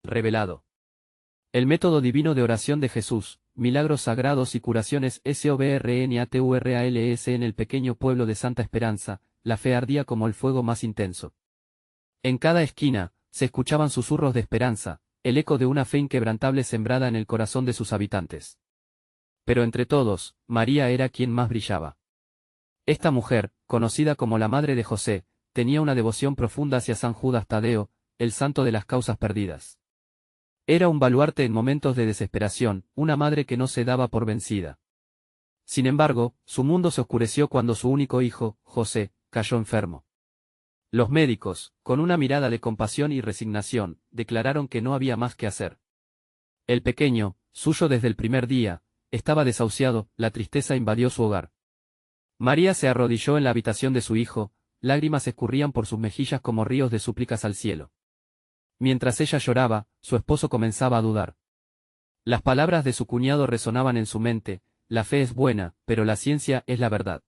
Revelado. El método divino de oración de Jesús, milagros sagrados y curaciones SOBRNATURALS. En el pequeño pueblo de Santa Esperanza, la fe ardía como el fuego más intenso. En cada esquina, se escuchaban susurros de esperanza, el eco de una fe inquebrantable sembrada en el corazón de sus habitantes. Pero entre todos, María era quien más brillaba. Esta mujer, conocida como la madre de José, tenía una devoción profunda hacia San Judas Tadeo, el santo de las causas perdidas. Era un baluarte en momentos de desesperación, una madre que no se daba por vencida. Sin embargo, su mundo se oscureció cuando su único hijo, José, cayó enfermo. Los médicos, con una mirada de compasión y resignación, declararon que no había más que hacer. El pequeño, suyo desde el primer día, estaba desahuciado, la tristeza invadió su hogar. María se arrodilló en la habitación de su hijo, lágrimas escurrían por sus mejillas como ríos de súplicas al cielo. Mientras ella lloraba, su esposo comenzaba a dudar. Las palabras de su cuñado resonaban en su mente: la fe es buena, pero la ciencia es la verdad.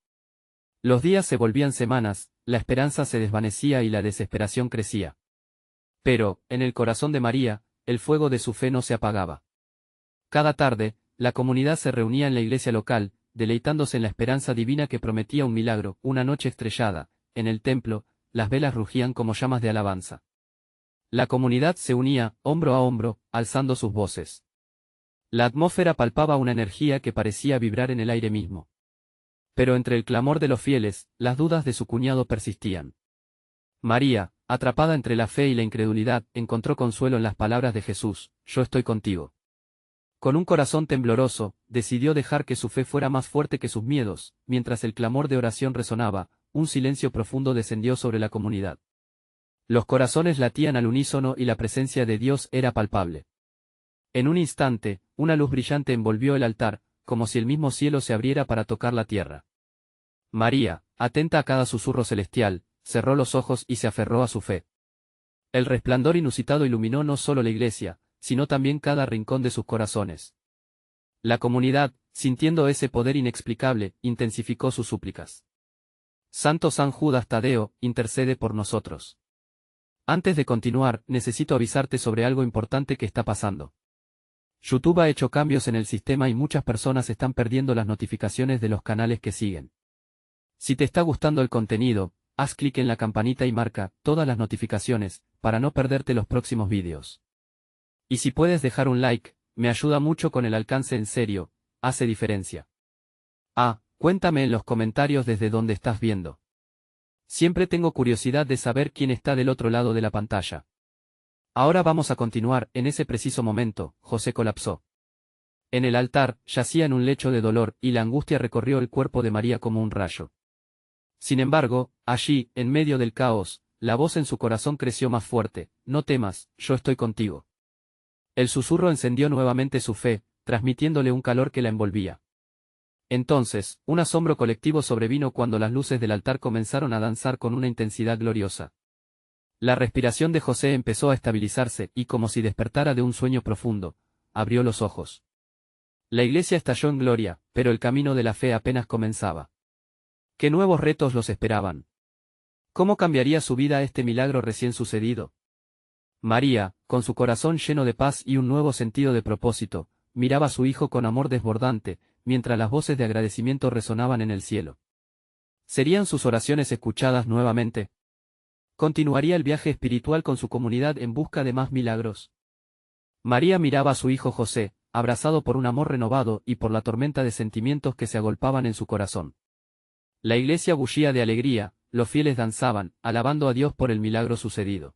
Los días se volvían semanas, la esperanza se desvanecía y la desesperación crecía. Pero, en el corazón de María, el fuego de su fe no se apagaba. Cada tarde, la comunidad se reunía en la iglesia local, deleitándose en la esperanza divina que prometía un milagro. Una noche estrellada, en el templo, las velas rugían como llamas de alabanza. La comunidad se unía, hombro a hombro, alzando sus voces. La atmósfera palpaba una energía que parecía vibrar en el aire mismo. Pero entre el clamor de los fieles, las dudas de su cuñado persistían. María, atrapada entre la fe y la incredulidad, encontró consuelo en las palabras de Jesús: yo estoy contigo. Con un corazón tembloroso, decidió dejar que su fe fuera más fuerte que sus miedos. Mientras el clamor de oración resonaba, un silencio profundo descendió sobre la comunidad. Los corazones latían al unísono y la presencia de Dios era palpable. En un instante, una luz brillante envolvió el altar, como si el mismo cielo se abriera para tocar la tierra. María, atenta a cada susurro celestial, cerró los ojos y se aferró a su fe. El resplandor inusitado iluminó no solo la iglesia, sino también cada rincón de sus corazones. La comunidad, sintiendo ese poder inexplicable, intensificó sus súplicas. Santo San Judas Tadeo, intercede por nosotros. Antes de continuar, necesito avisarte sobre algo importante que está pasando. YouTube ha hecho cambios en el sistema y muchas personas están perdiendo las notificaciones de los canales que siguen. Si te está gustando el contenido, haz clic en la campanita y marca todas las notificaciones, para no perderte los próximos vídeos. Y si puedes dejar un like, me ayuda mucho con el alcance, en serio, hace diferencia. Cuéntame en los comentarios desde dónde estás viendo. Siempre tengo curiosidad de saber quién está del otro lado de la pantalla. Ahora vamos a continuar. En ese preciso momento, José colapsó. En el altar, yacía en un lecho de dolor, y la angustia recorrió el cuerpo de María como un rayo. Sin embargo, allí, en medio del caos, la voz en su corazón creció más fuerte: no temas, yo estoy contigo. El susurro encendió nuevamente su fe, transmitiéndole un calor que la envolvía. Entonces, un asombro colectivo sobrevino cuando las luces del altar comenzaron a danzar con una intensidad gloriosa. La respiración de José empezó a estabilizarse y, como si despertara de un sueño profundo, abrió los ojos. La iglesia estalló en gloria, pero el camino de la fe apenas comenzaba. ¿Qué nuevos retos los esperaban? ¿Cómo cambiaría su vida este milagro recién sucedido? María, con su corazón lleno de paz y un nuevo sentido de propósito, miraba a su hijo con amor desbordante, mientras las voces de agradecimiento resonaban en el cielo. ¿Serían sus oraciones escuchadas nuevamente? ¿Continuaría el viaje espiritual con su comunidad en busca de más milagros? María miraba a su hijo José, abrazado por un amor renovado y por la tormenta de sentimientos que se agolpaban en su corazón. La iglesia bullía de alegría, los fieles danzaban, alabando a Dios por el milagro sucedido.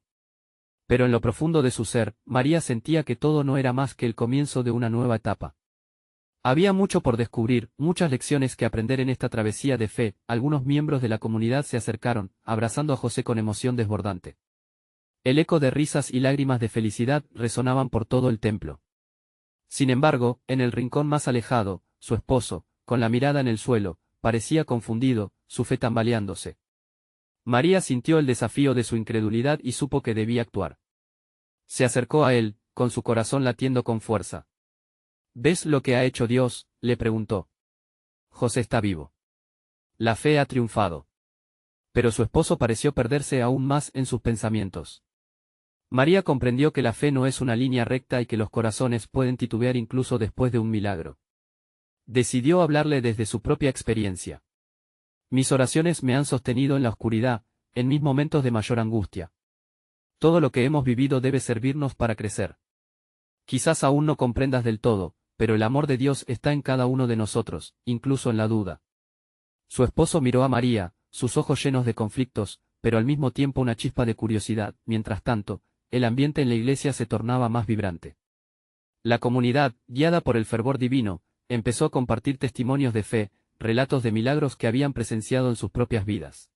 Pero en lo profundo de su ser, María sentía que todo no era más que el comienzo de una nueva etapa. Había mucho por descubrir, muchas lecciones que aprender en esta travesía de fe. Algunos miembros de la comunidad se acercaron, abrazando a José con emoción desbordante. El eco de risas y lágrimas de felicidad resonaban por todo el templo. Sin embargo, en el rincón más alejado, su esposo, con la mirada en el suelo, parecía confundido, su fe tambaleándose. María sintió el desafío de su incredulidad y supo que debía actuar. Se acercó a él, con su corazón latiendo con fuerza. ¿Ves lo que ha hecho Dios?, le preguntó. José está vivo. La fe ha triunfado. Pero su esposo pareció perderse aún más en sus pensamientos. María comprendió que la fe no es una línea recta y que los corazones pueden titubear incluso después de un milagro. Decidió hablarle desde su propia experiencia. Mis oraciones me han sostenido en la oscuridad, en mis momentos de mayor angustia. Todo lo que hemos vivido debe servirnos para crecer. Quizás aún no comprendas del todo, pero el amor de Dios está en cada uno de nosotros, incluso en la duda. Su esposo miró a María, sus ojos llenos de conflictos, pero al mismo tiempo una chispa de curiosidad. Mientras tanto, el ambiente en la iglesia se tornaba más vibrante. La comunidad, guiada por el fervor divino, empezó a compartir testimonios de fe, relatos de milagros que habían presenciado en sus propias vidas.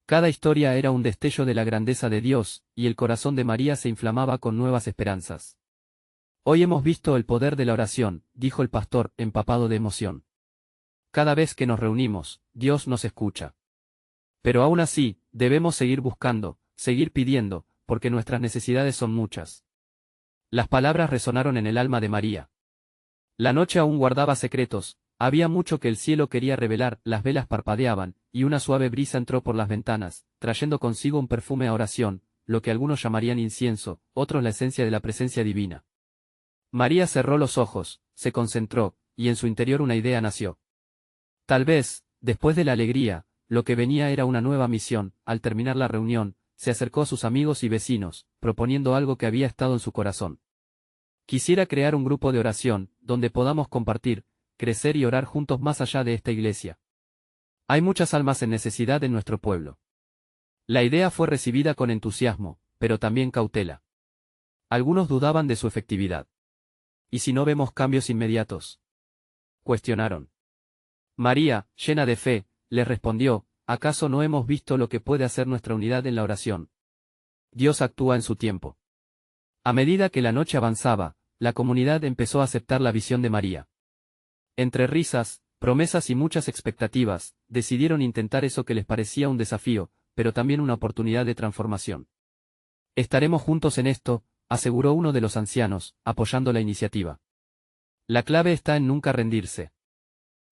Cada historia era un destello de la grandeza de Dios, y el corazón de María se inflamaba con nuevas esperanzas. Hoy hemos visto el poder de la oración, dijo el pastor, empapado de emoción. Cada vez que nos reunimos, Dios nos escucha. Pero aún así, debemos seguir buscando, seguir pidiendo, porque nuestras necesidades son muchas. Las palabras resonaron en el alma de María. La noche aún guardaba secretos, había mucho que el cielo quería revelar, las velas parpadeaban, y una suave brisa entró por las ventanas, trayendo consigo un perfume a oración, lo que algunos llamarían incienso, otros la esencia de la presencia divina. María cerró los ojos, se concentró, y en su interior una idea nació. Tal vez, después de la alegría, lo que venía era una nueva misión. Al terminar la reunión, se acercó a sus amigos y vecinos, proponiendo algo que había estado en su corazón. Quisiera crear un grupo de oración, donde podamos compartir, crecer y orar juntos más allá de esta iglesia. Hay muchas almas en necesidad en nuestro pueblo. La idea fue recibida con entusiasmo, pero también cautela. Algunos dudaban de su efectividad. ¿Y si no vemos cambios inmediatos?, cuestionaron. María, llena de fe, les respondió: ¿acaso no hemos visto lo que puede hacer nuestra unidad en la oración? Dios actúa en su tiempo. A medida que la noche avanzaba, la comunidad empezó a aceptar la visión de María. Entre risas, promesas y muchas expectativas, decidieron intentar eso que les parecía un desafío, pero también una oportunidad de transformación. Estaremos juntos en esto, aseguró uno de los ancianos, apoyando la iniciativa. La clave está en nunca rendirse.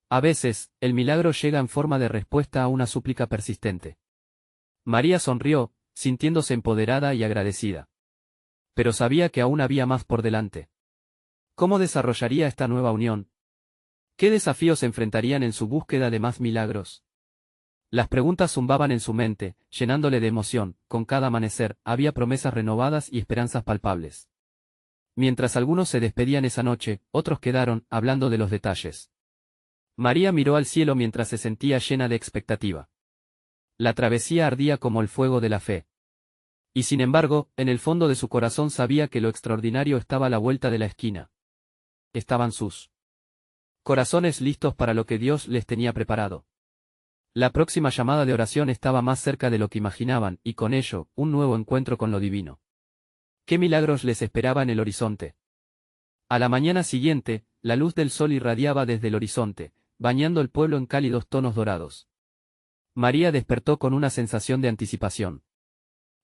A veces, el milagro llega en forma de respuesta a una súplica persistente. María sonrió, sintiéndose empoderada y agradecida. Pero sabía que aún había más por delante. ¿Cómo desarrollaría esta nueva unión? ¿Qué desafíos se enfrentarían en su búsqueda de más milagros? Las preguntas zumbaban en su mente, llenándole de emoción. Con cada amanecer, había promesas renovadas y esperanzas palpables. Mientras algunos se despedían esa noche, otros quedaron, hablando de los detalles. María miró al cielo mientras se sentía llena de expectativa. La travesía ardía como el fuego de la fe. Y sin embargo, en el fondo de su corazón sabía que lo extraordinario estaba a la vuelta de la esquina. Estaban sus corazones listos para lo que Dios les tenía preparado. La próxima llamada de oración estaba más cerca de lo que imaginaban, y con ello, un nuevo encuentro con lo divino. ¿Qué milagros les esperaba en el horizonte? A la mañana siguiente, la luz del sol irradiaba desde el horizonte, bañando el pueblo en cálidos tonos dorados. María despertó con una sensación de anticipación.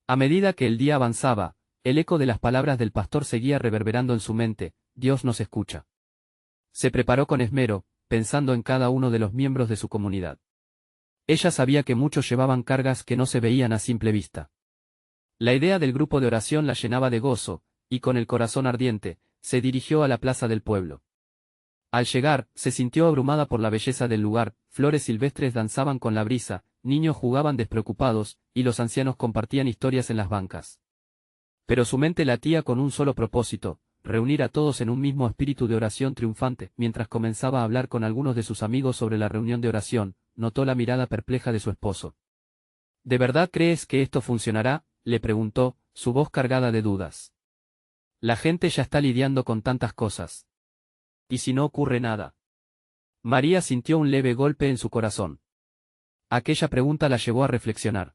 A medida que el día avanzaba, el eco de las palabras del pastor seguía reverberando en su mente: Dios nos escucha. Se preparó con esmero, pensando en cada uno de los miembros de su comunidad. Ella sabía que muchos llevaban cargas que no se veían a simple vista. La idea del grupo de oración la llenaba de gozo, y con el corazón ardiente, se dirigió a la plaza del pueblo. Al llegar, se sintió abrumada por la belleza del lugar. Flores silvestres danzaban con la brisa, niños jugaban despreocupados, y los ancianos compartían historias en las bancas. Pero su mente latía con un solo propósito: reunir a todos en un mismo espíritu de oración triunfante. Mientras comenzaba a hablar con algunos de sus amigos sobre la reunión de oración, notó la mirada perpleja de su esposo. ¿De verdad crees que esto funcionará?, le preguntó, su voz cargada de dudas. La gente ya está lidiando con tantas cosas. ¿Y si no ocurre nada? María sintió un leve golpe en su corazón. Aquella pregunta la llevó a reflexionar.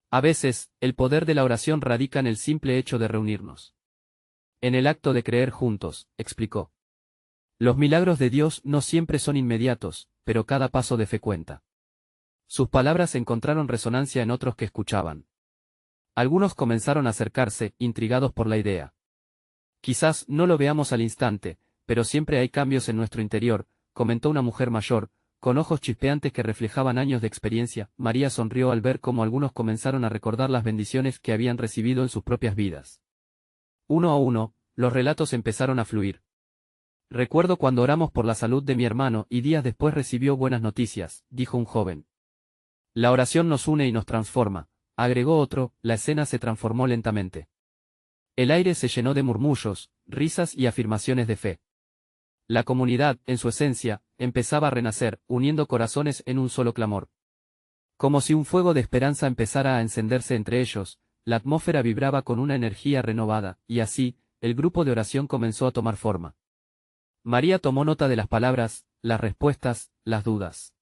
A veces, el poder de la oración radica en el simple hecho de reunirnos. En el acto de creer juntos, explicó. Los milagros de Dios no siempre son inmediatos, pero cada paso de fe cuenta. Sus palabras encontraron resonancia en otros que escuchaban. Algunos comenzaron a acercarse, intrigados por la idea. Quizás no lo veamos al instante, pero siempre hay cambios en nuestro interior, comentó una mujer mayor, con ojos chispeantes que reflejaban años de experiencia. María sonrió al ver cómo algunos comenzaron a recordar las bendiciones que habían recibido en sus propias vidas. Uno a uno, los relatos empezaron a fluir. Recuerdo cuando oramos por la salud de mi hermano y días después recibió buenas noticias, dijo un joven. La oración nos une y nos transforma, agregó otro. La escena se transformó lentamente. El aire se llenó de murmullos, risas y afirmaciones de fe. La comunidad, en su esencia, empezaba a renacer, uniendo corazones en un solo clamor. Como si un fuego de esperanza empezara a encenderse entre ellos, la atmósfera vibraba con una energía renovada, y así, el grupo de oración comenzó a tomar forma. María tomó nota de las palabras, las respuestas, las dudas.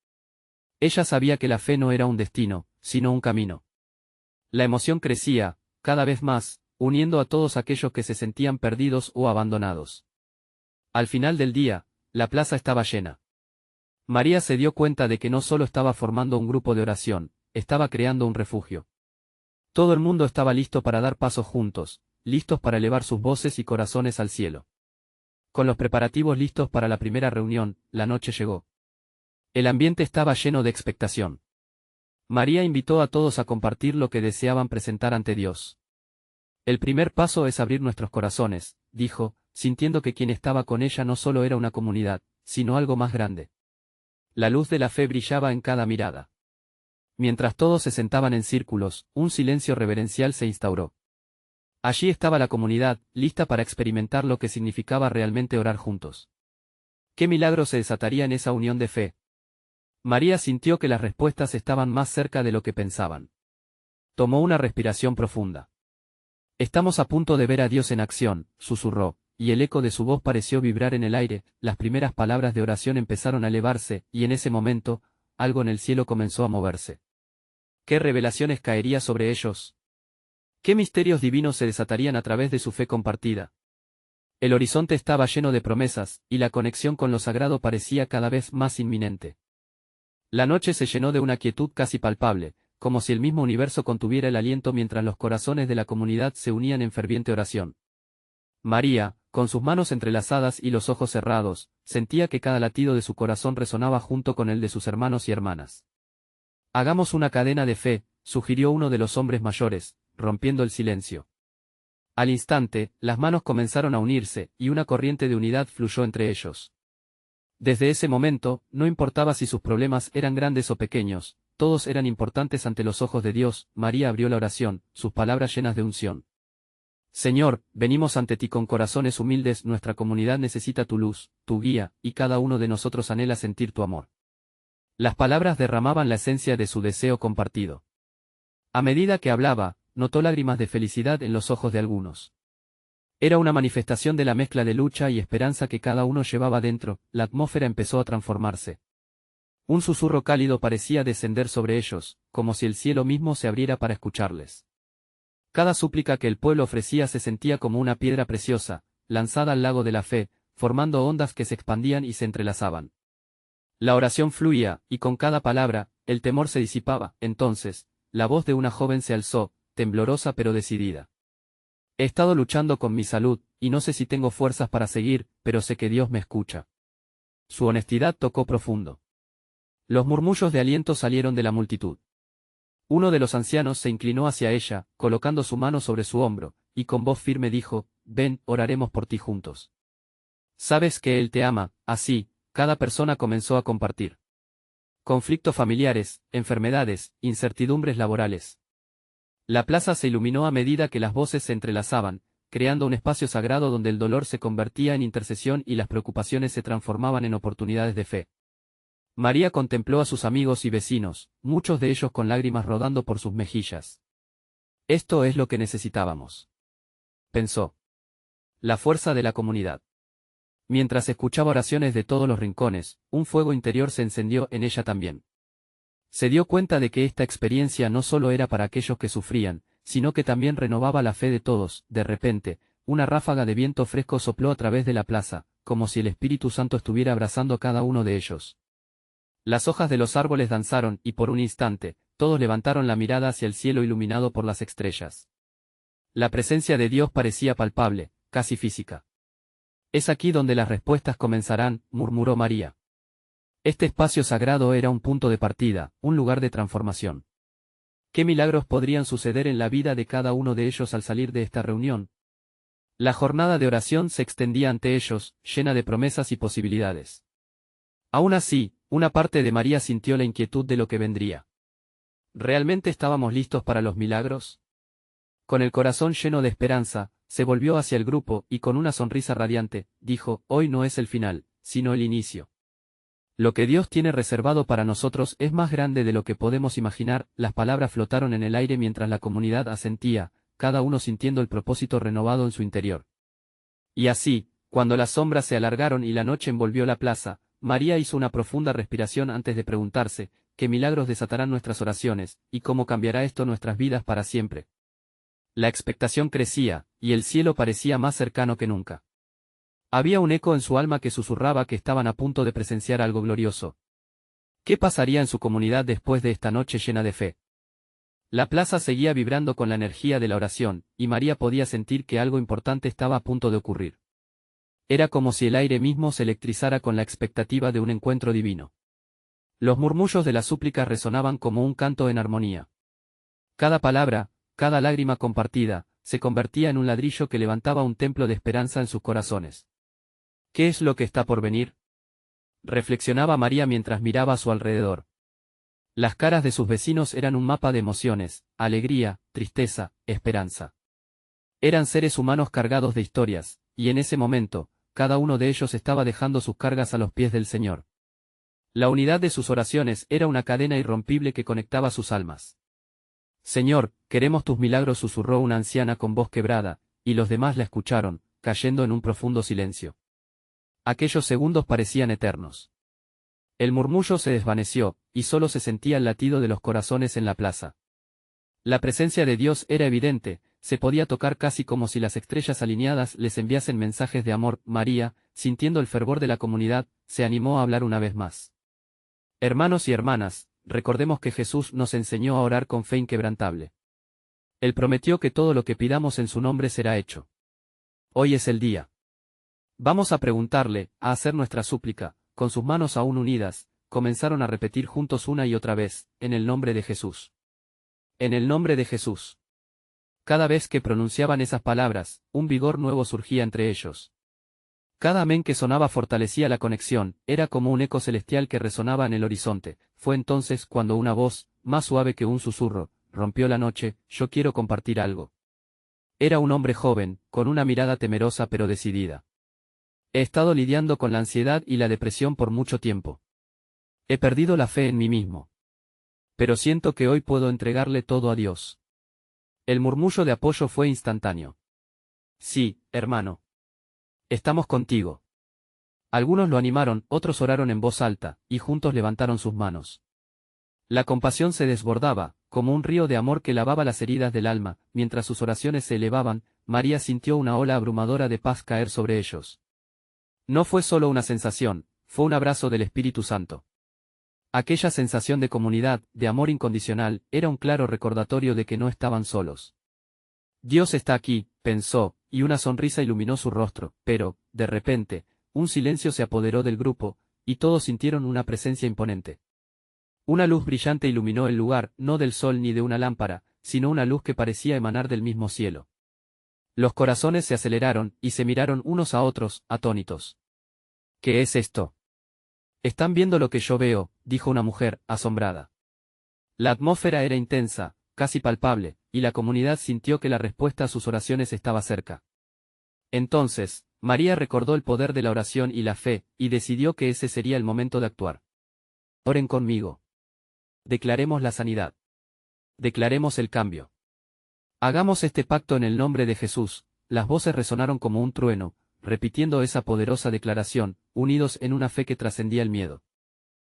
Ella sabía que la fe no era un destino, sino un camino. La emoción crecía, cada vez más, uniendo a todos aquellos que se sentían perdidos o abandonados. Al final del día, la plaza estaba llena. María se dio cuenta de que no solo estaba formando un grupo de oración, estaba creando un refugio. Todo el mundo estaba listo para dar pasos juntos, listos para elevar sus voces y corazones al cielo. Con los preparativos listos para la primera reunión, la noche llegó. El ambiente estaba lleno de expectación. María invitó a todos a compartir lo que deseaban presentar ante Dios. El primer paso es abrir nuestros corazones, dijo, sintiendo que quien estaba con ella no solo era una comunidad, sino algo más grande. La luz de la fe brillaba en cada mirada. Mientras todos se sentaban en círculos, un silencio reverencial se instauró. Allí estaba la comunidad, lista para experimentar lo que significaba realmente orar juntos. ¿Qué milagro se desataría en esa unión de fe? María sintió que las respuestas estaban más cerca de lo que pensaban. Tomó una respiración profunda. Estamos a punto de ver a Dios en acción, susurró, y el eco de su voz pareció vibrar en el aire. Las primeras palabras de oración empezaron a elevarse, y en ese momento, algo en el cielo comenzó a moverse. ¿Qué revelaciones caería sobre ellos? ¿Qué misterios divinos se desatarían a través de su fe compartida? El horizonte estaba lleno de promesas, y la conexión con lo sagrado parecía cada vez más inminente. La noche se llenó de una quietud casi palpable, como si el mismo universo contuviera el aliento mientras los corazones de la comunidad se unían en ferviente oración. María, con sus manos entrelazadas y los ojos cerrados, sentía que cada latido de su corazón resonaba junto con el de sus hermanos y hermanas. Hagamos una cadena de fe, sugirió uno de los hombres mayores, rompiendo el silencio. Al instante, las manos comenzaron a unirse, y una corriente de unidad fluyó entre ellos. Desde ese momento, no importaba si sus problemas eran grandes o pequeños, todos eran importantes ante los ojos de Dios. María abrió la oración, sus palabras llenas de unción. Señor, venimos ante ti con corazones humildes, nuestra comunidad necesita tu luz, tu guía, y cada uno de nosotros anhela sentir tu amor. Las palabras derramaban la esencia de su deseo compartido. A medida que hablaba, notó lágrimas de felicidad en los ojos de algunos. Era una manifestación de la mezcla de lucha y esperanza que cada uno llevaba dentro. La atmósfera empezó a transformarse. Un susurro cálido parecía descender sobre ellos, como si el cielo mismo se abriera para escucharles. Cada súplica que el pueblo ofrecía se sentía como una piedra preciosa, lanzada al lago de la fe, formando ondas que se expandían y se entrelazaban. La oración fluía, y con cada palabra, el temor se disipaba. Entonces, la voz de una joven se alzó, temblorosa pero decidida. He estado luchando con mi salud, y no sé si tengo fuerzas para seguir, pero sé que Dios me escucha. Su honestidad tocó profundo. Los murmullos de aliento salieron de la multitud. Uno de los ancianos se inclinó hacia ella, colocando su mano sobre su hombro, y con voz firme dijo, ven, oraremos por ti juntos. Sabes que Él te ama. Así, cada persona comenzó a compartir. Conflictos familiares, enfermedades, incertidumbres laborales. La plaza se iluminó a medida que las voces se entrelazaban, creando un espacio sagrado donde el dolor se convertía en intercesión y las preocupaciones se transformaban en oportunidades de fe. María contempló a sus amigos y vecinos, muchos de ellos con lágrimas rodando por sus mejillas. Esto es lo que necesitábamos, pensó. La fuerza de la comunidad. Mientras escuchaba oraciones de todos los rincones, un fuego interior se encendió en ella también. Se dio cuenta de que esta experiencia no solo era para aquellos que sufrían, sino que también renovaba la fe de todos. De repente, una ráfaga de viento fresco sopló a través de la plaza, como si el Espíritu Santo estuviera abrazando a cada uno de ellos. Las hojas de los árboles danzaron, y por un instante, todos levantaron la mirada hacia el cielo iluminado por las estrellas. La presencia de Dios parecía palpable, casi física. Es aquí donde las respuestas comenzarán, murmuró María. Este espacio sagrado era un punto de partida, un lugar de transformación. ¿Qué milagros podrían suceder en la vida de cada uno de ellos al salir de esta reunión? La jornada de oración se extendía ante ellos, llena de promesas y posibilidades. Aún así, una parte de María sintió la inquietud de lo que vendría. ¿Realmente estábamos listos para los milagros? Con el corazón lleno de esperanza, se volvió hacia el grupo y con una sonrisa radiante, dijo, hoy no es el final, sino el inicio. Lo que Dios tiene reservado para nosotros es más grande de lo que podemos imaginar. Las palabras flotaron en el aire mientras la comunidad asentía, cada uno sintiendo el propósito renovado en su interior. Y así, cuando las sombras se alargaron y la noche envolvió la plaza, María hizo una profunda respiración antes de preguntarse, ¿qué milagros desatarán nuestras oraciones, y cómo cambiará esto nuestras vidas para siempre? La expectación crecía, y el cielo parecía más cercano que nunca. Había un eco en su alma que susurraba que estaban a punto de presenciar algo glorioso. ¿Qué pasaría en su comunidad después de esta noche llena de fe? La plaza seguía vibrando con la energía de la oración, y María podía sentir que algo importante estaba a punto de ocurrir. Era como si el aire mismo se electrizara con la expectativa de un encuentro divino. Los murmullos de las súplicas resonaban como un canto en armonía. Cada palabra, cada lágrima compartida, se convertía en un ladrillo que levantaba un templo de esperanza en sus corazones. ¿Qué es lo que está por venir? Reflexionaba María mientras miraba a su alrededor. Las caras de sus vecinos eran un mapa de emociones, alegría, tristeza, esperanza. Eran seres humanos cargados de historias, y en ese momento, cada uno de ellos estaba dejando sus cargas a los pies del Señor. La unidad de sus oraciones era una cadena irrompible que conectaba sus almas. Señor, queremos tus milagros, susurró una anciana con voz quebrada, y los demás la escucharon, cayendo en un profundo silencio. Aquellos segundos parecían eternos. El murmullo se desvaneció, y solo se sentía el latido de los corazones en la plaza. La presencia de Dios era evidente, se podía tocar casi como si las estrellas alineadas les enviasen mensajes de amor. María, sintiendo el fervor de la comunidad, se animó a hablar una vez más. Hermanos y hermanas, recordemos que Jesús nos enseñó a orar con fe inquebrantable. Él prometió que todo lo que pidamos en su nombre será hecho. Hoy es el día. Vamos a preguntarle, a hacer nuestra súplica. Con sus manos aún unidas, comenzaron a repetir juntos una y otra vez, en el nombre de Jesús. En el nombre de Jesús. Cada vez que pronunciaban esas palabras, un vigor nuevo surgía entre ellos. Cada amén que sonaba fortalecía la conexión, era como un eco celestial que resonaba en el horizonte. Fue entonces cuando una voz, más suave que un susurro, rompió la noche. Yo quiero compartir algo. Era un hombre joven, con una mirada temerosa pero decidida. He estado lidiando con la ansiedad y la depresión por mucho tiempo. He perdido la fe en mí mismo. Pero siento que hoy puedo entregarle todo a Dios. El murmullo de apoyo fue instantáneo. Sí, hermano. Estamos contigo. Algunos lo animaron, otros oraron en voz alta, y juntos levantaron sus manos. La compasión se desbordaba, como un río de amor que lavaba las heridas del alma. Mientras sus oraciones se elevaban, María sintió una ola abrumadora de paz caer sobre ellos. No fue solo una sensación, fue un abrazo del Espíritu Santo. Aquella sensación de comunidad, de amor incondicional, era un claro recordatorio de que no estaban solos. Dios está aquí, pensó, y una sonrisa iluminó su rostro, pero, de repente, un silencio se apoderó del grupo, y todos sintieron una presencia imponente. Una luz brillante iluminó el lugar, no del sol ni de una lámpara, sino una luz que parecía emanar del mismo cielo. Los corazones se aceleraron, y se miraron unos a otros, atónitos. ¿Qué es esto? Están viendo lo que yo veo, dijo una mujer, asombrada. La atmósfera era intensa, casi palpable, y la comunidad sintió que la respuesta a sus oraciones estaba cerca. Entonces, María recordó el poder de la oración y la fe, y decidió que ese sería el momento de actuar. Oren conmigo. Declaremos la sanidad. Declaremos el cambio. Hagamos este pacto en el nombre de Jesús. Las voces resonaron como un trueno, repitiendo esa poderosa declaración, unidos en una fe que trascendía el miedo.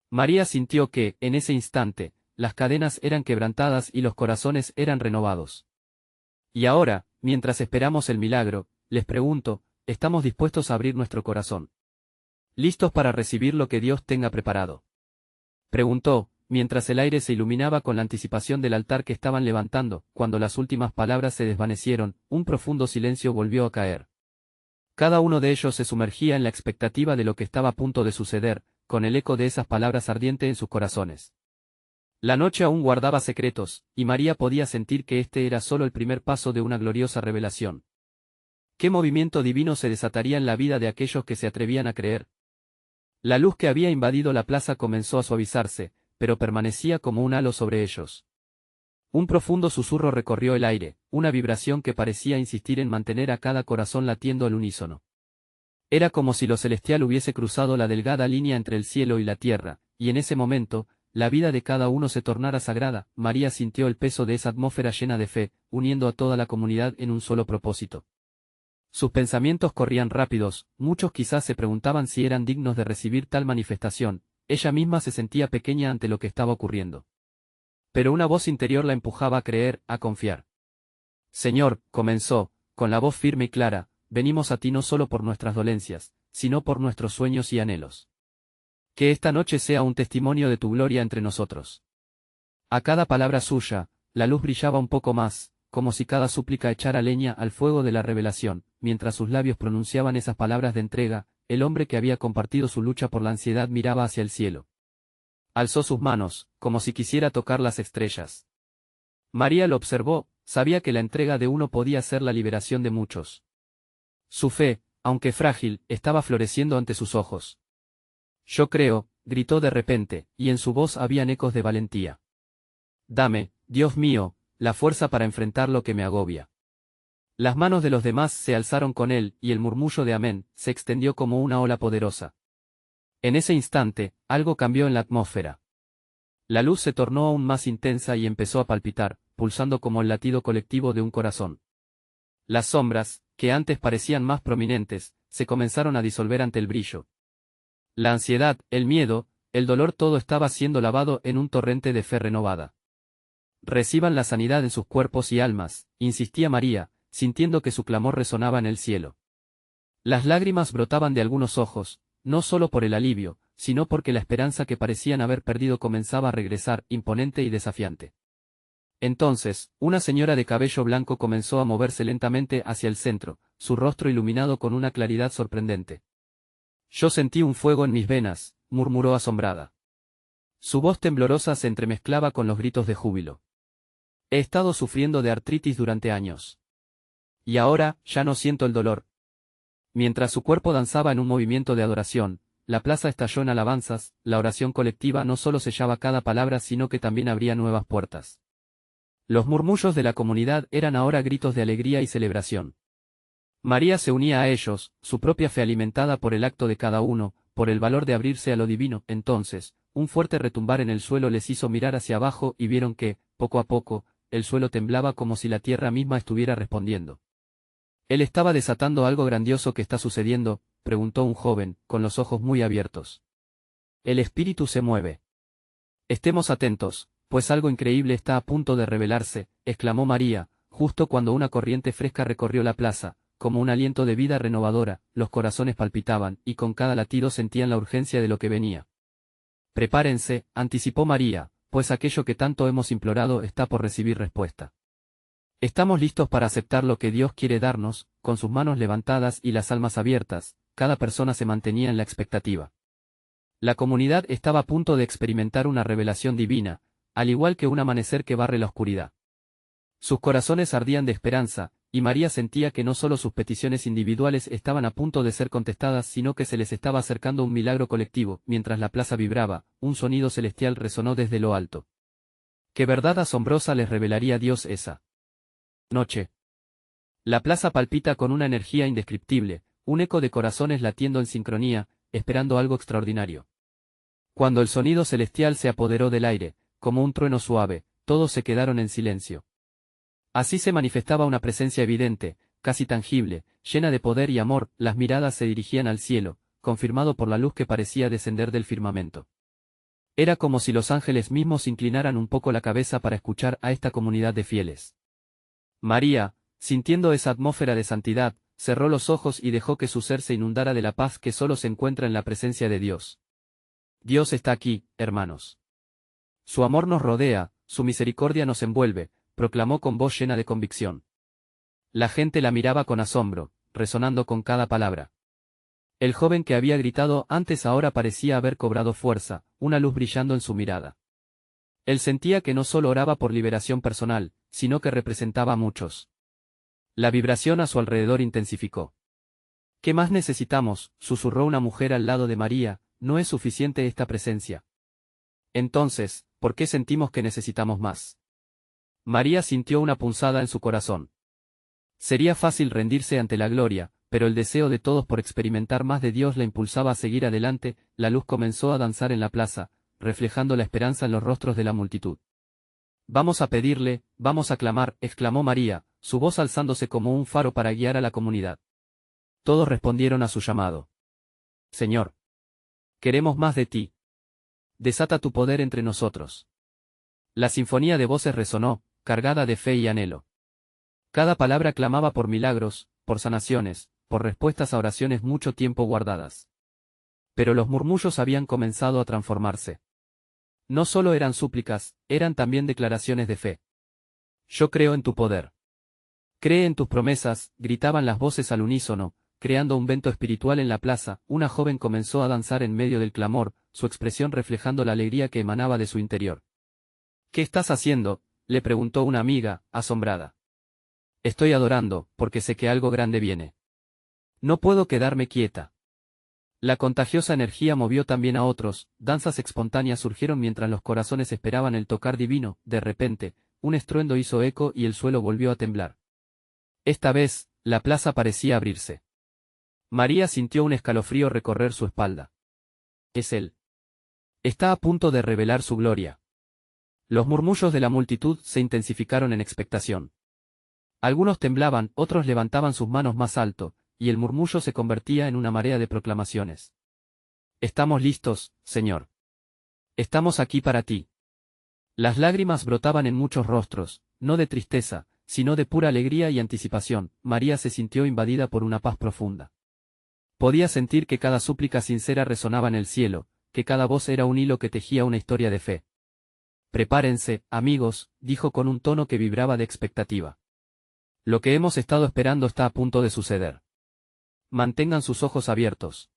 María sintió que, en ese instante, las cadenas eran quebrantadas y los corazones eran renovados. Y ahora, mientras esperamos el milagro, les pregunto, ¿estamos dispuestos a abrir nuestro corazón? ¿Listos para recibir lo que Dios tenga preparado? Preguntó, mientras el aire se iluminaba con la anticipación del altar que estaban levantando. Cuando las últimas palabras se desvanecieron, un profundo silencio volvió a caer. Cada uno de ellos se sumergía en la expectativa de lo que estaba a punto de suceder. con el eco de esas palabras ardiente en sus corazones. La noche aún guardaba secretos, y María podía sentir que este era solo el primer paso de una gloriosa revelación. ¿Qué movimiento divino se desataría en la vida de aquellos que se atrevían a creer? La luz que había invadido la plaza comenzó a suavizarse, pero permanecía como un halo sobre ellos. Un profundo susurro recorrió el aire, una vibración que parecía insistir en mantener a cada corazón latiendo al unísono. Era como si lo celestial hubiese cruzado la delgada línea entre el cielo y la tierra, y en ese momento, la vida de cada uno se tornara sagrada. María sintió el peso de esa atmósfera llena de fe, uniendo a toda la comunidad en un solo propósito. Sus pensamientos corrían rápidos, muchos quizás se preguntaban si eran dignos de recibir tal manifestación, ella misma se sentía pequeña ante lo que estaba ocurriendo. Pero una voz interior la empujaba a creer, a confiar. Señor, comenzó, con la voz firme y clara, venimos a ti no solo por nuestras dolencias, sino por nuestros sueños y anhelos. Que esta noche sea un testimonio de tu gloria entre nosotros. A cada palabra suya, la luz brillaba un poco más, como si cada súplica echara leña al fuego de la revelación. Mientras sus labios pronunciaban esas palabras de entrega, el hombre que había compartido su lucha por la ansiedad miraba hacia el cielo. Alzó sus manos, como si quisiera tocar las estrellas. María lo observó, sabía que la entrega de uno podía ser la liberación de muchos. Su fe, aunque frágil, estaba floreciendo ante sus ojos. Yo creo, gritó de repente, y en su voz habían ecos de valentía. Dame, Dios mío, la fuerza para enfrentar lo que me agobia. Las manos de los demás se alzaron con él, y el murmullo de amén se extendió como una ola poderosa. En ese instante, algo cambió en la atmósfera. La luz se tornó aún más intensa y empezó a palpitar, pulsando como el latido colectivo de un corazón. Las sombras, que antes parecían más prominentes, se comenzaron a disolver ante el brillo. La ansiedad, el miedo, el dolor, todo estaba siendo lavado en un torrente de fe renovada. Reciban la sanidad en sus cuerpos y almas, insistía María, sintiendo que su clamor resonaba en el cielo. Las lágrimas brotaban de algunos ojos, no solo por el alivio, sino porque la esperanza que parecían haber perdido comenzaba a regresar, imponente y desafiante. Entonces, una señora de cabello blanco comenzó a moverse lentamente hacia el centro, su rostro iluminado con una claridad sorprendente. Yo sentí un fuego en mis venas, murmuró asombrada. Su voz temblorosa se entremezclaba con los gritos de júbilo. He estado sufriendo de artritis durante años. Y ahora, ya no siento el dolor. Mientras su cuerpo danzaba en un movimiento de adoración, la plaza estalló en alabanzas, la oración colectiva no solo sellaba cada palabra sino que también abría nuevas puertas. Los murmullos de la comunidad eran ahora gritos de alegría y celebración. María se unía a ellos, su propia fe alimentada por el acto de cada uno, por el valor de abrirse a lo divino. Entonces, un fuerte retumbar en el suelo les hizo mirar hacia abajo y vieron que, poco a poco, el suelo temblaba como si la tierra misma estuviera respondiendo. ¿Él estaba desatando algo grandioso que está sucediendo?, preguntó un joven, con los ojos muy abiertos. El espíritu se mueve. Estemos atentos, pues algo increíble está a punto de revelarse, exclamó María, justo cuando una corriente fresca recorrió la plaza, como un aliento de vida renovadora. Los corazones palpitaban, y con cada latido sentían la urgencia de lo que venía. Prepárense, anticipó María, pues aquello que tanto hemos implorado está por recibir respuesta. Estamos listos para aceptar lo que Dios quiere darnos. Con sus manos levantadas y las almas abiertas, cada persona se mantenía en la expectativa. La comunidad estaba a punto de experimentar una revelación divina, al igual que un amanecer que barre la oscuridad. Sus corazones ardían de esperanza, y María sentía que no solo sus peticiones individuales estaban a punto de ser contestadas, sino que se les estaba acercando un milagro colectivo. Mientras la plaza vibraba, un sonido celestial resonó desde lo alto. ¿Qué verdad asombrosa les revelaría Dios esa noche? La plaza palpita con una energía indescriptible, un eco de corazones latiendo en sincronía, esperando algo extraordinario. Cuando el sonido celestial se apoderó del aire, como un trueno suave, todos se quedaron en silencio. Así se manifestaba una presencia evidente, casi tangible, llena de poder y amor. Las miradas se dirigían al cielo, confirmado por la luz que parecía descender del firmamento. Era como si los ángeles mismos inclinaran un poco la cabeza para escuchar a esta comunidad de fieles. María, sintiendo esa atmósfera de santidad, cerró los ojos y dejó que su ser se inundara de la paz que solo se encuentra en la presencia de Dios. Dios está aquí, hermanos. Su amor nos rodea, su misericordia nos envuelve, proclamó con voz llena de convicción. La gente la miraba con asombro, resonando con cada palabra. El joven que había gritado antes ahora parecía haber cobrado fuerza, una luz brillando en su mirada. Él sentía que no solo oraba por liberación personal, sino que representaba a muchos. La vibración a su alrededor intensificó. ¿Qué más necesitamos?, susurró una mujer al lado de María, no es suficiente esta presencia. Entonces, ¿por qué sentimos que necesitamos más? María sintió una punzada en su corazón. Sería fácil rendirse ante la gloria, pero el deseo de todos por experimentar más de Dios la impulsaba a seguir adelante. La luz comenzó a danzar en la plaza, reflejando la esperanza en los rostros de la multitud. Vamos a pedirle, vamos a clamar, exclamó María, su voz alzándose como un faro para guiar a la comunidad. Todos respondieron a su llamado. Señor, queremos más de ti. Desata tu poder entre nosotros. La sinfonía de voces resonó, cargada de fe y anhelo. Cada palabra clamaba por milagros, por sanaciones, por respuestas a oraciones mucho tiempo guardadas. Pero los murmullos habían comenzado a transformarse. No solo eran súplicas, eran también declaraciones de fe. Yo creo en tu poder. Cree en tus promesas, gritaban las voces al unísono, creando un vento espiritual en la plaza. Una joven comenzó a danzar en medio del clamor, su expresión reflejando la alegría que emanaba de su interior. ¿Qué estás haciendo?, le preguntó una amiga, asombrada. Estoy adorando, porque sé que algo grande viene. No puedo quedarme quieta. La contagiosa energía movió también a otros, danzas espontáneas surgieron mientras los corazones esperaban el tocar divino. De repente, un estruendo hizo eco y el suelo volvió a temblar. Esta vez, la plaza parecía abrirse. María sintió un escalofrío recorrer su espalda. Es él. Está a punto de revelar su gloria. Los murmullos de la multitud se intensificaron en expectación. Algunos temblaban, otros levantaban sus manos más alto, y el murmullo se convertía en una marea de proclamaciones. Estamos listos, Señor. Estamos aquí para ti. Las lágrimas brotaban en muchos rostros, no de tristeza, sino de pura alegría y anticipación. María se sintió invadida por una paz profunda. Podía sentir que cada súplica sincera resonaba en el cielo, que cada voz era un hilo que tejía una historia de fe. Prepárense, amigos, dijo con un tono que vibraba de expectativa. Lo que hemos estado esperando está a punto de suceder. Mantengan sus ojos abiertos.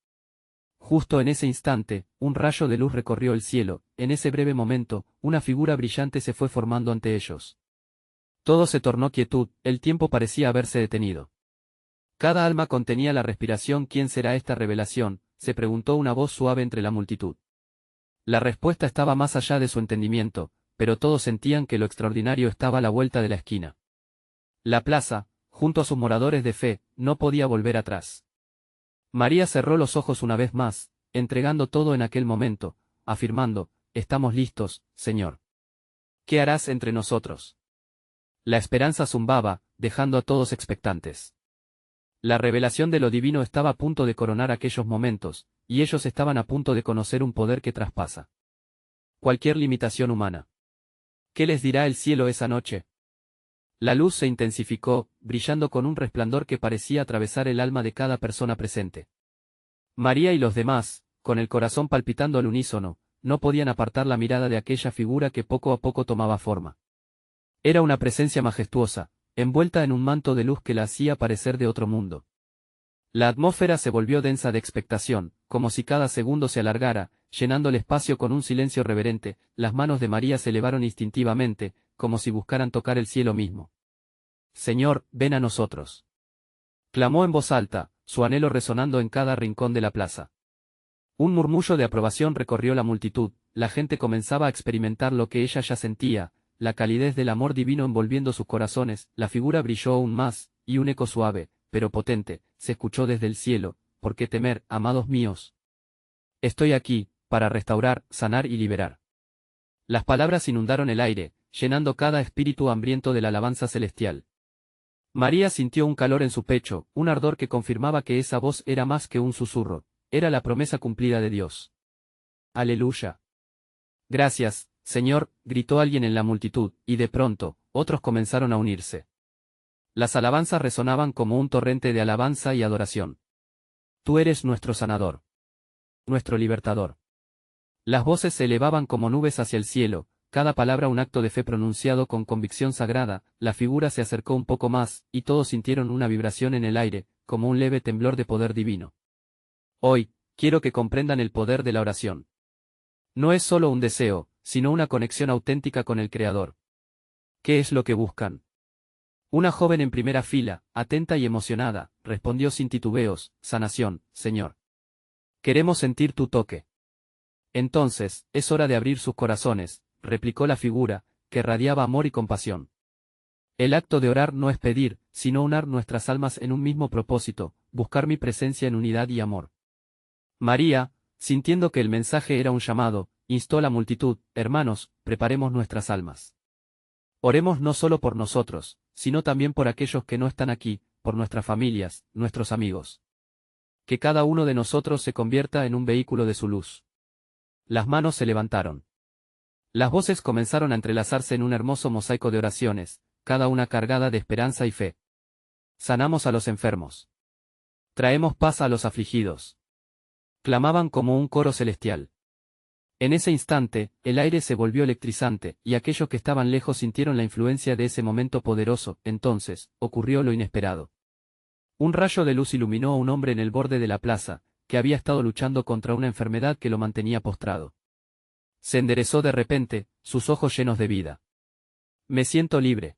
Justo en ese instante, un rayo de luz recorrió el cielo. En ese breve momento, una figura brillante se fue formando ante ellos. Todo se tornó quietud, el tiempo parecía haberse detenido. Cada alma contenía la respiración. ¿Quién será esta revelación?, se preguntó una voz suave entre la multitud. La respuesta estaba más allá de su entendimiento, pero todos sentían que lo extraordinario estaba a la vuelta de la esquina. La plaza, junto a sus moradores de fe, no podía volver atrás. María cerró los ojos una vez más, entregando todo en aquel momento, afirmando, estamos listos, Señor. ¿Qué harás entre nosotros? La esperanza zumbaba, dejando a todos expectantes. La revelación de lo divino estaba a punto de coronar aquellos momentos, y ellos estaban a punto de conocer un poder que traspasa cualquier limitación humana. ¿Qué les dirá el cielo esa noche? La luz se intensificó, brillando con un resplandor que parecía atravesar el alma de cada persona presente. María y los demás, con el corazón palpitando al unísono, no podían apartar la mirada de aquella figura que poco a poco tomaba forma. Era una presencia majestuosa, envuelta en un manto de luz que la hacía parecer de otro mundo. La atmósfera se volvió densa de expectación, como si cada segundo se alargara, llenando el espacio con un silencio reverente. Las manos de María se elevaron instintivamente, como si buscaran tocar el cielo mismo. Señor, ven a nosotros. Clamó en voz alta, su anhelo resonando en cada rincón de la plaza. Un murmullo de aprobación recorrió la multitud, la gente comenzaba a experimentar lo que ella ya sentía, la calidez del amor divino envolviendo sus corazones. La figura brilló aún más, y un eco suave, pero potente, se escuchó desde el cielo. ¿Por qué temer, amados míos? Estoy aquí, para restaurar, sanar y liberar. Las palabras inundaron el aire, llenando cada espíritu hambriento de la alabanza celestial. María sintió un calor en su pecho, un ardor que confirmaba que esa voz era más que un susurro, era la promesa cumplida de Dios. Aleluya. Gracias, Señor, gritó alguien en la multitud, y de pronto, otros comenzaron a unirse. Las alabanzas resonaban como un torrente de alabanza y adoración. Tú eres nuestro sanador. Nuestro libertador. Las voces se elevaban como nubes hacia el cielo, cada palabra un acto de fe pronunciado con convicción sagrada. La figura se acercó un poco más, y todos sintieron una vibración en el aire, como un leve temblor de poder divino. Hoy, quiero que comprendan el poder de la oración. No es solo un deseo, sino una conexión auténtica con el Creador. ¿Qué es lo que buscan? Una joven en primera fila, atenta y emocionada, respondió sin titubeos: sanación, Señor. Queremos sentir tu toque. Entonces, es hora de abrir sus corazones, replicó la figura, que radiaba amor y compasión. El acto de orar no es pedir, sino unar nuestras almas en un mismo propósito, buscar mi presencia en unidad y amor. María, sintiendo que el mensaje era un llamado, instó a la multitud: hermanos, preparemos nuestras almas. Oremos no solo por nosotros, sino también por aquellos que no están aquí, por nuestras familias, nuestros amigos. Que cada uno de nosotros se convierta en un vehículo de su luz. Las manos se levantaron. Las voces comenzaron a entrelazarse en un hermoso mosaico de oraciones, cada una cargada de esperanza y fe. Sanamos a los enfermos. Traemos paz a los afligidos. Clamaban como un coro celestial. En ese instante, el aire se volvió electrizante, y aquellos que estaban lejos sintieron la influencia de ese momento poderoso. Entonces, ocurrió lo inesperado. Un rayo de luz iluminó a un hombre en el borde de la plaza, que había estado luchando contra una enfermedad que lo mantenía postrado. Se enderezó de repente, sus ojos llenos de vida. Me siento libre.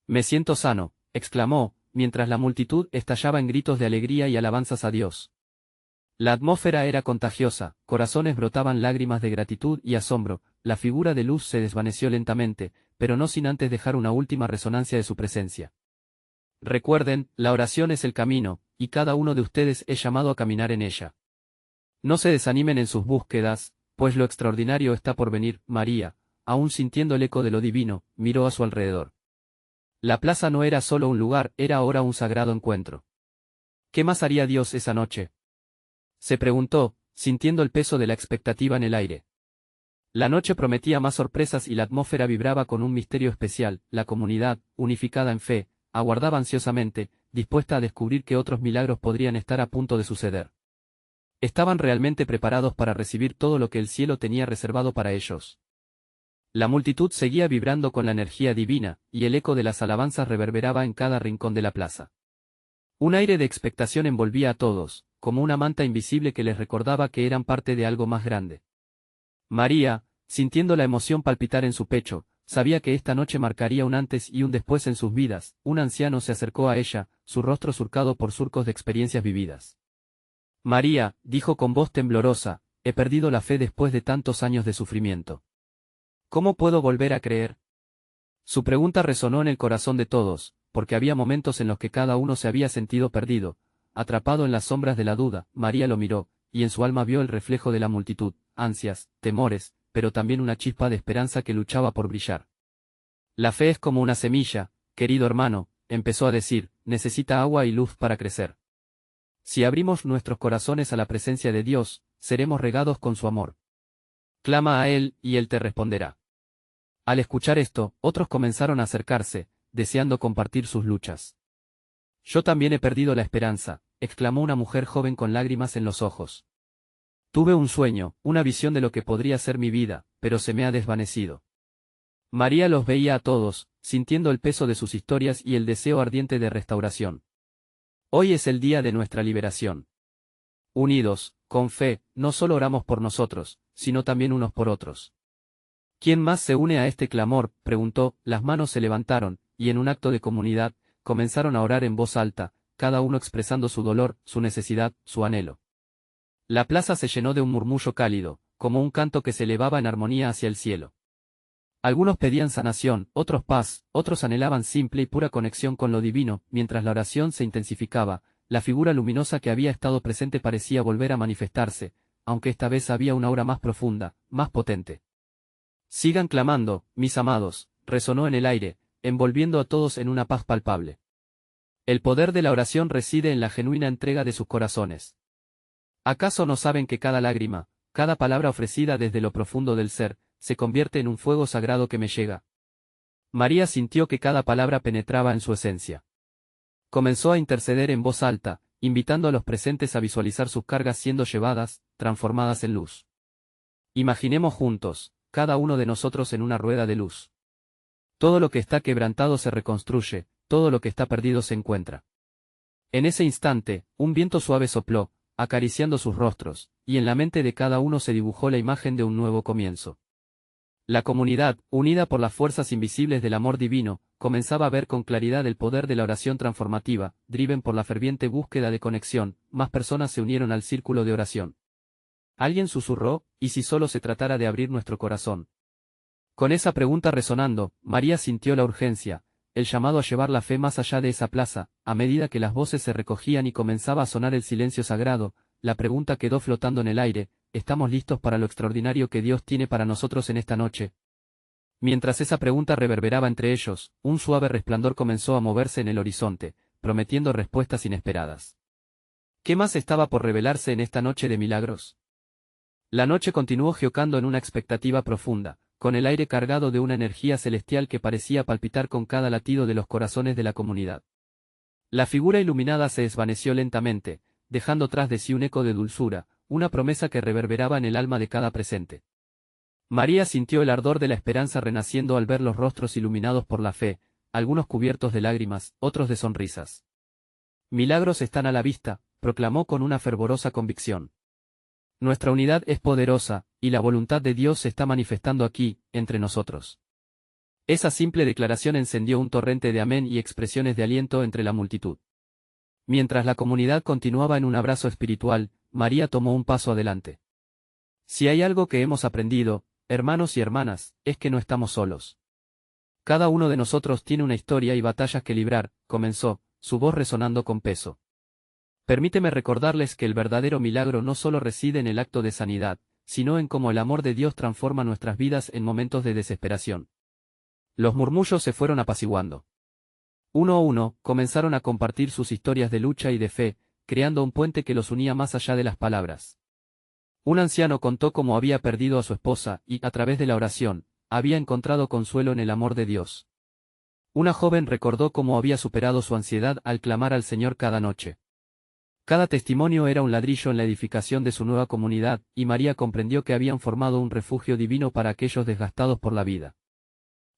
Me siento sano, exclamó, mientras la multitud estallaba en gritos de alegría y alabanzas a Dios. La atmósfera era contagiosa, corazones brotaban lágrimas de gratitud y asombro, la figura de luz se desvaneció lentamente, pero no sin antes dejar una última resonancia de su presencia. Recuerden, la oración es el camino, y cada uno de ustedes es llamado a caminar en ella. No se desanimen en sus búsquedas, pues lo extraordinario está por venir. María, aún sintiendo el eco de lo divino, miró a su alrededor. La plaza no era solo un lugar, era ahora un sagrado encuentro. ¿Qué más haría Dios esa noche?, se preguntó, sintiendo el peso de la expectativa en el aire. La noche prometía más sorpresas y la atmósfera vibraba con un misterio especial. La comunidad, unificada en fe, aguardaba ansiosamente, dispuesta a descubrir que otros milagros podrían estar a punto de suceder. Estaban realmente preparados para recibir todo lo que el cielo tenía reservado para ellos. La multitud seguía vibrando con la energía divina, y el eco de las alabanzas reverberaba en cada rincón de la plaza. Un aire de expectación envolvía a todos, como una manta invisible que les recordaba que eran parte de algo más grande. María, sintiendo la emoción palpitar en su pecho, sabía que esta noche marcaría un antes y un después en sus vidas. Un anciano se acercó a ella, su rostro surcado por surcos de experiencias vividas. María, dijo con voz temblorosa, he perdido la fe después de tantos años de sufrimiento. ¿Cómo puedo volver a creer? Su pregunta resonó en el corazón de todos, porque había momentos en los que cada uno se había sentido perdido, atrapado en las sombras de la duda. María lo miró, y en su alma vio el reflejo de la multitud, ansias, temores, pero también una chispa de esperanza que luchaba por brillar. La fe es como una semilla, querido hermano, empezó a decir, necesita agua y luz para crecer. Si abrimos nuestros corazones a la presencia de Dios, seremos regados con su amor. Clama a Él, y Él te responderá. Al escuchar esto, otros comenzaron a acercarse, deseando compartir sus luchas. Yo también he perdido la esperanza, exclamó una mujer joven con lágrimas en los ojos. Tuve un sueño, una visión de lo que podría ser mi vida, pero se me ha desvanecido. María los veía a todos, sintiendo el peso de sus historias y el deseo ardiente de restauración. Hoy es el día de nuestra liberación. Unidos, con fe, no solo oramos por nosotros, sino también unos por otros. ¿Quién más se une a este clamor?, preguntó. Las manos se levantaron, y en un acto de comunidad, comenzaron a orar en voz alta, cada uno expresando su dolor, su necesidad, su anhelo. La plaza se llenó de un murmullo cálido, como un canto que se elevaba en armonía hacia el cielo. Algunos pedían sanación, otros paz, otros anhelaban simple y pura conexión con lo divino. Mientras la oración se intensificaba, la figura luminosa que había estado presente parecía volver a manifestarse, aunque esta vez había una aura más profunda, más potente. Sigan clamando, mis amados, resonó en el aire, envolviendo a todos en una paz palpable. El poder de la oración reside en la genuina entrega de sus corazones. ¿Acaso no saben que cada lágrima, cada palabra ofrecida desde lo profundo del ser, se convierte en un fuego sagrado que me llega? María sintió que cada palabra penetraba en su esencia. Comenzó a interceder en voz alta, invitando a los presentes a visualizar sus cargas siendo llevadas, transformadas en luz. Imaginemos juntos, cada uno de nosotros en una rueda de luz. Todo lo que está quebrantado se reconstruye, todo lo que está perdido se encuentra. En ese instante, un viento suave sopló, acariciando sus rostros, y en la mente de cada uno se dibujó la imagen de un nuevo comienzo. La comunidad, unida por las fuerzas invisibles del amor divino, comenzaba a ver con claridad el poder de la oración transformativa, driven por la ferviente búsqueda de conexión. Más personas se unieron al círculo de oración. Alguien susurró, ¿y si solo se tratara de abrir nuestro corazón? Con esa pregunta resonando, María sintió la urgencia, el llamado a llevar la fe más allá de esa plaza. A medida que las voces se recogían y comenzaba a sonar el silencio sagrado, la pregunta quedó flotando en el aire: ¿estamos listos para lo extraordinario que Dios tiene para nosotros en esta noche? Mientras esa pregunta reverberaba entre ellos, un suave resplandor comenzó a moverse en el horizonte, prometiendo respuestas inesperadas. ¿Qué más estaba por revelarse en esta noche de milagros? La noche continuó geocando en una expectativa profunda, con el aire cargado de una energía celestial que parecía palpitar con cada latido de los corazones de la comunidad. La figura iluminada se desvaneció lentamente, dejando tras de sí un eco de dulzura, una promesa que reverberaba en el alma de cada presente. María sintió el ardor de la esperanza renaciendo al ver los rostros iluminados por la fe, algunos cubiertos de lágrimas, otros de sonrisas. Milagros están a la vista, proclamó con una fervorosa convicción. Nuestra unidad es poderosa, y la voluntad de Dios se está manifestando aquí, entre nosotros. Esa simple declaración encendió un torrente de amén y expresiones de aliento entre la multitud. Mientras la comunidad continuaba en un abrazo espiritual, María tomó un paso adelante. Si hay algo que hemos aprendido, hermanos y hermanas, es que no estamos solos. Cada uno de nosotros tiene una historia y batallas que librar, comenzó, su voz resonando con peso. Permíteme recordarles que el verdadero milagro no solo reside en el acto de sanidad, sino en cómo el amor de Dios transforma nuestras vidas en momentos de desesperación. Los murmullos se fueron apaciguando. Uno a uno, comenzaron a compartir sus historias de lucha y de fe, creando un puente que los unía más allá de las palabras. Un anciano contó cómo había perdido a su esposa y, a través de la oración, había encontrado consuelo en el amor de Dios. Una joven recordó cómo había superado su ansiedad al clamar al Señor cada noche. Cada testimonio era un ladrillo en la edificación de su nueva comunidad, y María comprendió que habían formado un refugio divino para aquellos desgastados por la vida.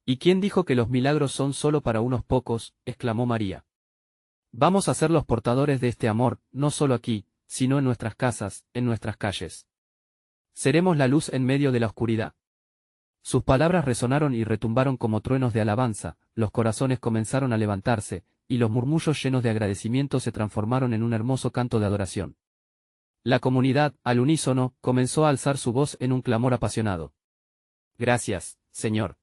¿Y quién dijo que los milagros son solo para unos pocos?, exclamó María. Vamos a ser los portadores de este amor, no solo aquí, sino en nuestras casas, en nuestras calles. Seremos la luz en medio de la oscuridad. Sus palabras resonaron y retumbaron como truenos de alabanza, los corazones comenzaron a levantarse, y los murmullos llenos de agradecimiento se transformaron en un hermoso canto de adoración. La comunidad, al unísono, comenzó a alzar su voz en un clamor apasionado. Gracias, Señor.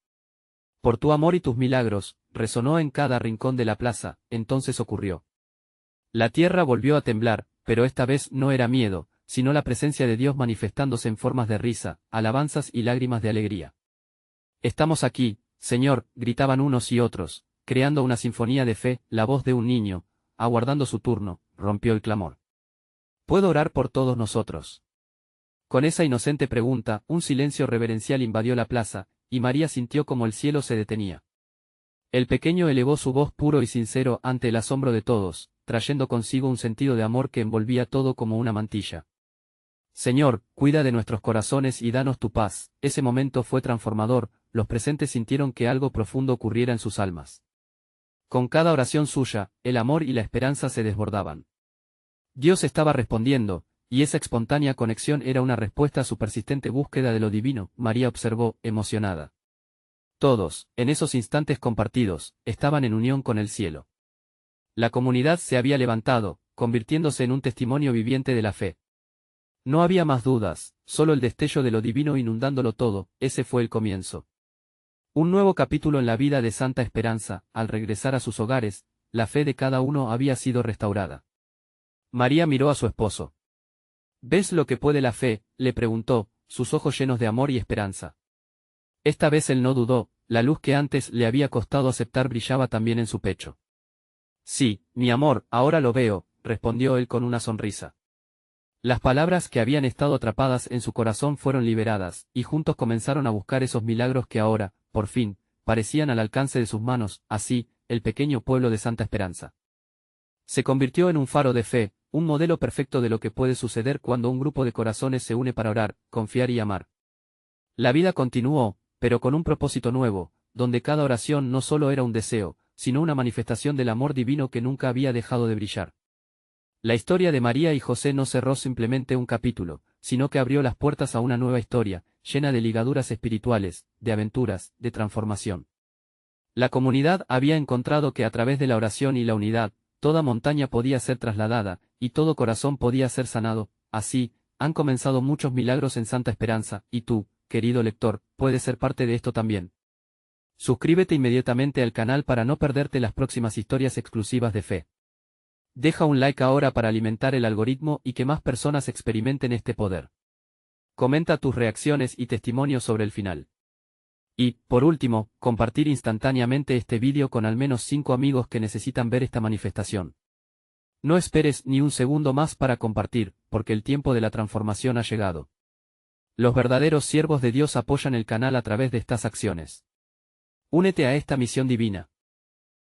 Por tu amor y tus milagros, resonó en cada rincón de la plaza. Entonces ocurrió. La tierra volvió a temblar, pero esta vez no era miedo, sino la presencia de Dios manifestándose en formas de risa, alabanzas y lágrimas de alegría. Estamos aquí, Señor, gritaban unos y otros, creando una sinfonía de fe. La voz de un niño, aguardando su turno, rompió el clamor. ¿Puedo orar por todos nosotros? Con esa inocente pregunta, un silencio reverencial invadió la plaza, y María sintió como el cielo se detenía. El pequeño elevó su voz puro y sincero ante el asombro de todos, trayendo consigo un sentido de amor que envolvía todo como una mantilla. Señor, cuida de nuestros corazones y danos tu paz. Ese momento fue transformador, los presentes sintieron que algo profundo ocurriera en sus almas. Con cada oración suya, el amor y la esperanza se desbordaban. Dios estaba respondiendo, y esa espontánea conexión era una respuesta a su persistente búsqueda de lo divino. María observó, emocionada. Todos, en esos instantes compartidos, estaban en unión con el cielo. La comunidad se había levantado, convirtiéndose en un testimonio viviente de la fe. No había más dudas, solo el destello de lo divino inundándolo todo. Ese fue el comienzo. Un nuevo capítulo en la vida de Santa Esperanza. Al regresar a sus hogares, la fe de cada uno había sido restaurada. María miró a su esposo. ¿Ves lo que puede la fe?, le preguntó, sus ojos llenos de amor y esperanza. Esta vez él no dudó, la luz que antes le había costado aceptar brillaba también en su pecho. Sí, mi amor, ahora lo veo, respondió él con una sonrisa. Las palabras que habían estado atrapadas en su corazón fueron liberadas, y juntos comenzaron a buscar esos milagros que ahora, por fin, parecían al alcance de sus manos. Así, el pequeño pueblo de Santa Esperanza se convirtió en un faro de fe, un modelo perfecto de lo que puede suceder cuando un grupo de corazones se une para orar, confiar y amar. La vida continuó, pero con un propósito nuevo, donde cada oración no solo era un deseo, sino una manifestación del amor divino que nunca había dejado de brillar. La historia de María y José no cerró simplemente un capítulo, sino que abrió las puertas a una nueva historia, llena de ligaduras espirituales, de aventuras, de transformación. La comunidad había encontrado que a través de la oración y la unidad, toda montaña podía ser trasladada, y todo corazón podía ser sanado. Así, han comenzado muchos milagros en Santa Esperanza, y tú, querido lector, puedes ser parte de esto también. Suscríbete inmediatamente al canal para no perderte las próximas historias exclusivas de fe. Deja un like ahora para alimentar el algoritmo y que más personas experimenten este poder. Comenta tus reacciones y testimonios sobre el final. Y, por último, compartir instantáneamente este vídeo con al menos 5 amigos que necesitan ver esta manifestación. No esperes ni un segundo más para compartir, porque el tiempo de la transformación ha llegado. Los verdaderos siervos de Dios apoyan el canal a través de estas acciones. Únete a esta misión divina.